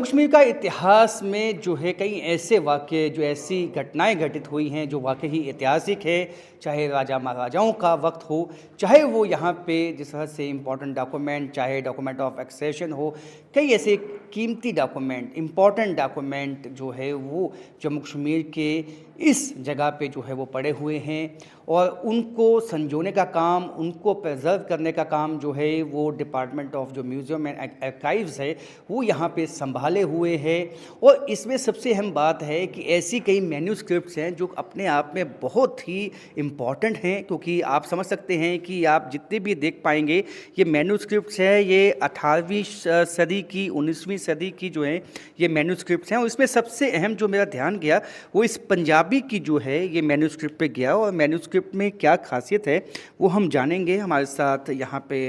कश्मीर का इतिहास में जो है कई ऐसे वाक़ये जो ऐसी घटनाएं घटित हुई हैं जो वाकई ही ऐतिहासिक है। चाहे राजा महाराजाओं का वक्त हो, चाहे वो यहाँ पे जिस तरह से इम्पोर्टेंट डॉक्यूमेंट, चाहे डॉक्यूमेंट ऑफ एक्सेशन हो, कई ऐसे कीमती डॉक्यूमेंट, इम्पोर्टेंट डॉक्यूमेंट जो है वो जम्मू कश्मीर के इस जगह पे जो है वो पड़े हुए हैं और उनको संजोने का काम, उनको प्रिजर्व करने का काम जो है वो डिपार्टमेंट ऑफ जो म्यूज़ियम एंड आर्काइव्स है वो यहाँ पे संभाले हुए हैं। और इसमें सबसे अहम बात है कि ऐसी कई मैन्यूस्क्रिप्ट्स हैं जो अपने आप में बहुत ही इम्पॉर्टेंट हैं, क्योंकि आप समझ सकते हैं कि आप जितने भी देख पाएंगे ये मैन्यूस्क्रिप्ट्स है, ये 18वीं सदी की, 19वीं सदी की जो है ये मैन्यूस्क्रिप्ट्स हैं। और इसमें सबसे अहम जो मेरा ध्यान गया वो इस पंजाबी की जो है ये मैन्यूस्क्रिप्ट पे गया। और मैन्यूस्क्रिप्ट में क्या खासियत है वो हम जानेंगे। हमारे साथ यहाँ पे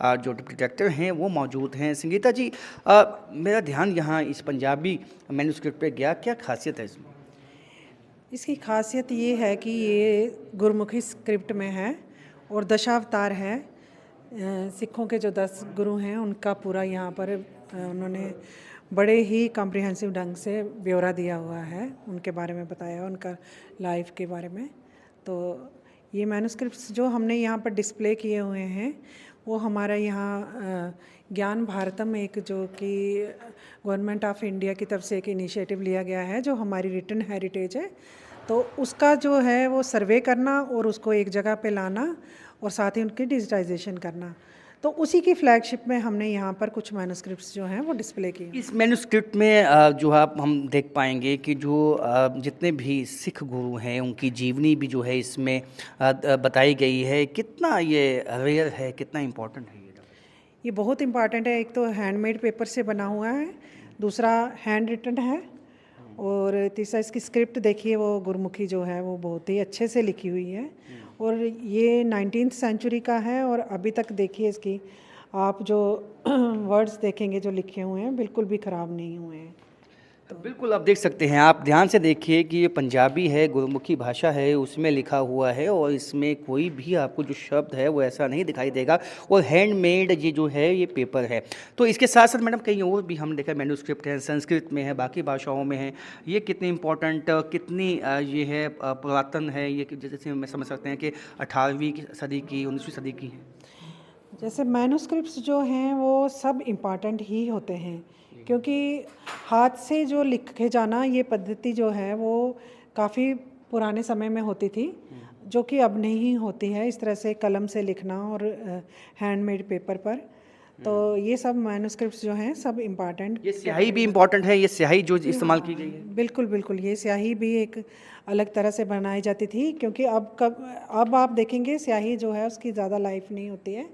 जो डिप्टी डायरेक्टर हैं वो मौजूद हैं। संगीता जी, मेरा ध्यान यहाँ इस पंजाबी मैन्यूस्क्रिप्ट पे गया, क्या खासियत है इसमें? इसकी खासियत ये है कि ये गुरमुखी स्क्रिप्ट में है और दशावतार है। सिखों के जो 10 गुरु हैं उनका पूरा यहाँ पर उन्होंने बड़े ही कॉम्प्रिहेंसिव ढंग से ब्यौरा दिया हुआ है, उनके बारे में बताया, उनका लाइफ के बारे में। तो ये मैन्युस्क्रिप्ट्स जो हमने यहाँ पर डिस्प्ले किए हुए हैं वो हमारा यहाँ ज्ञान भारतम, एक जो कि गवर्नमेंट ऑफ इंडिया की तरफ से एक इनिशिएटिव लिया गया है जो हमारी रिटन हेरिटेज है, तो उसका जो है वो सर्वे करना और उसको एक जगह पे लाना और साथ ही उनकी डिजिटाइजेशन करना। तो उसी की फ्लैगशिप में हमने यहाँ पर कुछ मैन्युस्क्रिप्ट्स जो हैं वो डिस्प्ले किए। इस मैन्युस्क्रिप्ट में जो आप हम देख पाएंगे कि जो जितने भी सिख गुरु हैं उनकी जीवनी भी जो है इसमें बताई गई है। कितना ये रेयर है, कितना इम्पोर्टेंट है ये बहुत इम्पॉर्टेंट है। एक तो हैंडमेड पेपर से बना हुआ है, दूसरा हैंड रिटन है और तीसरा इसकी स्क्रिप्ट देखिए वो गुरमुखी जो है वो बहुत ही अच्छे से लिखी हुई है। और ये 19th सेंचुरी का है और अभी तक देखिए इसकी आप जो वर्ड्स देखेंगे जो लिखे हुए हैं बिल्कुल भी ख़राब नहीं हुए हैं। तो बिल्कुल आप देख सकते हैं, आप ध्यान से देखिए कि ये पंजाबी है, गुरमुखी भाषा है, उसमें लिखा हुआ है और इसमें कोई भी आपको जो शब्द है वो ऐसा नहीं दिखाई देगा। और हैंडमेड ये जो है ये पेपर है। तो इसके साथ साथ मैडम कहीं और भी हम देखा मैन्युस्क्रिप्ट है, संस्कृत में है, बाकी भाषाओं में है। ये कितनी इम्पोर्टेंट, कितनी ये है पुरातन है, ये जैसे मैं समझ सकते हैं कि 18वीं सदी की, 19वीं सदी की है। जैसे मैन्युस्क्रिप्ट्स जो हैं वो सब इम्पॉर्टेंट ही होते हैं, क्योंकि हाथ से जो लिखे जाना ये पद्धति जो है वो काफ़ी पुराने समय में होती थी, जो कि अब नहीं होती है इस तरह से कलम से लिखना और हैंडमेड पेपर पर। तो ये सब मैन्युस्क्रिप्ट्स जो हैं सब इम्पॉर्टेंट। ये स्याही भी इम्पोर्टेंट है, ये स्याही जो इस्तेमाल की गई है। बिल्कुल बिल्कुल, ये स्याही भी एक अलग तरह से बनाई जाती थी, क्योंकि अब आप देखेंगे स्याही जो है उसकी ज़्यादा लाइफ नहीं होती है,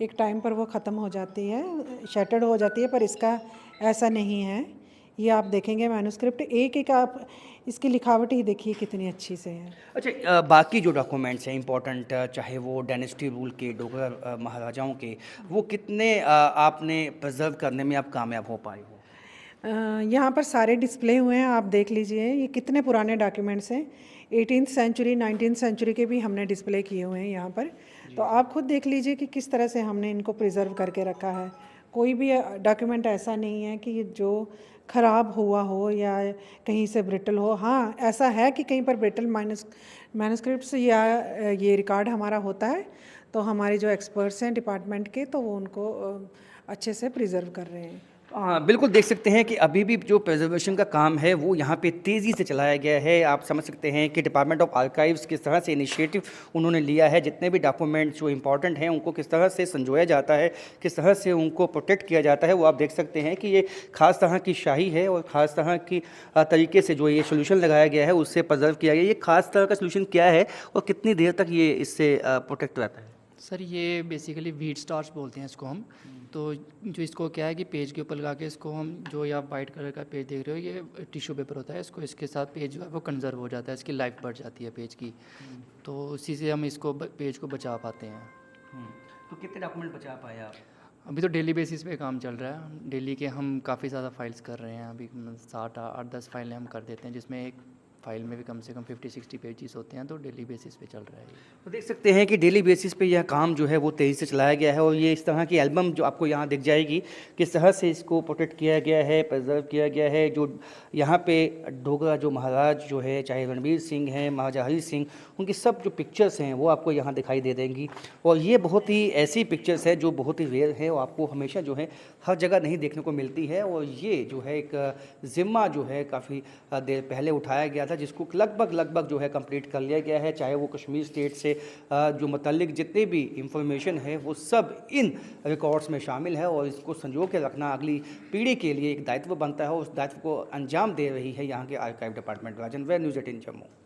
एक टाइम पर वो ख़त्म हो जाती है, शटर्ड हो जाती है। पर इसका ऐसा नहीं है। ये आप देखेंगे मैन्युस्क्रिप्ट एक एक, आप इसकी लिखावट ही देखिए कितनी अच्छी से है। अच्छा, बाकी जो डॉक्यूमेंट्स हैं इम्पोर्टेंट, चाहे वो डायनेस्टी रूल के, डोगरा महाराजाओं के, वो कितने आपने प्रिजर्व करने में आप कामयाब हो पाए हो? यहाँ पर सारे डिस्प्ले हुए हैं, आप देख लीजिए ये कितने पुराने डॉक्यूमेंट्स हैं। 18th सेंचुरी, 19th सेंचुरी के भी हमने डिस्प्ले किए हुए हैं यहाँ पर। तो आप खुद देख लीजिए कि किस तरह से हमने इनको प्रिजर्व करके रखा है। कोई भी डॉक्यूमेंट ऐसा नहीं है कि जो ख़राब हुआ हो या कहीं से ब्रिटल हो। हाँ, ऐसा है कि कहीं पर ब्रिटल मैन्युस्क्रिप्ट्स या ये रिकॉर्ड हमारा होता है, तो हमारे जो एक्सपर्ट्स हैं डिपार्टमेंट के, तो वो उनको अच्छे से प्रिजर्व कर रहे हैं। हाँ, बिल्कुल देख सकते हैं कि अभी भी जो प्रिजर्वेशन का काम है वो यहाँ पे तेज़ी से चलाया गया है। आप समझ सकते हैं कि डिपार्टमेंट ऑफ आर्काइव्स किस तरह से इनिशिएटिव उन्होंने लिया है, जितने भी डॉक्यूमेंट्स जो इंपॉर्टेंट हैं उनको किस तरह से संजोया जाता है, किस तरह से उनको प्रोटेक्ट किया जाता है, वो आप देख सकते हैं कि ये ख़ास तरह की शाही है और ख़ास तरह की तरीके से जो ये सोल्यूशन लगाया गया है उससे प्रिजर्व किया गया है। ये ख़ास तरह का सोल्यूशन क्या है और कितनी देर तक ये इससे प्रोटेक्ट रहता है? सर ये बेसिकली व्हीट स्टार्च बोलते हैं इसको हम। तो जो इसको क्या है कि पेज के ऊपर लगा के इसको हम, जो ये आप वाइट कलर का पेज देख रहे हो ये टिश्यू पेपर होता है, इसको इसके साथ पेज जो है वो कंजर्व हो जाता है, इसकी लाइफ बढ़ जाती है पेज की। तो उसी से हम इसको पेज को बचा पाते हैं। तो कितने डॉक्यूमेंट बचा पाए आप? अभी तो डेली बेसिस पे काम चल रहा है। डेली के हम काफ़ी ज़्यादा फाइल्स कर रहे हैं। अभी 60 8 10 फाइलें हम कर देते हैं, जिसमें एक फाइल में भी कम से कम 50-60 पेजेस होते हैं, तो डेली बेसिस पे चल रहा है ये। तो देख सकते हैं कि डेली बेसिस पे यह काम जो है वो तेज़ी से चलाया गया है और ये इस तरह की एल्बम जो आपको यहाँ दिख जाएगी किस तरह से इसको प्रोटेक्ट किया गया है, प्रिजर्व किया गया है। जो यहाँ पे डोगरा जो महाराज जो है, चाहे रणवीर सिंह हैं, महाराजा हरी सिंह, उनकी सब जो पिक्चर्स हैं वो आपको यहाँ दिखाई दे देंगी। और ये बहुत ही ऐसी पिक्चर्स है जो बहुत ही रेयर है और आपको हमेशा जो है हर जगह नहीं देखने को मिलती है। और ये जो है एक ज़िम्मा जो है काफ़ी देर पहले उठाया गया था, जिसको लगभग जो है कंप्लीट कर लिया गया है। चाहे वो कश्मीर स्टेट से जो मुतल्लिक जितने भी इंफॉर्मेशन है वो सब इन रिकॉर्ड्स में शामिल है और इसको संजो के रखना अगली पीढ़ी के लिए एक दायित्व बनता है और उस दायित्व को अंजाम दे रही है यहाँ के आर्काइव डिपार्टमेंट। राजन, न्यूज़ 18 जम्मू।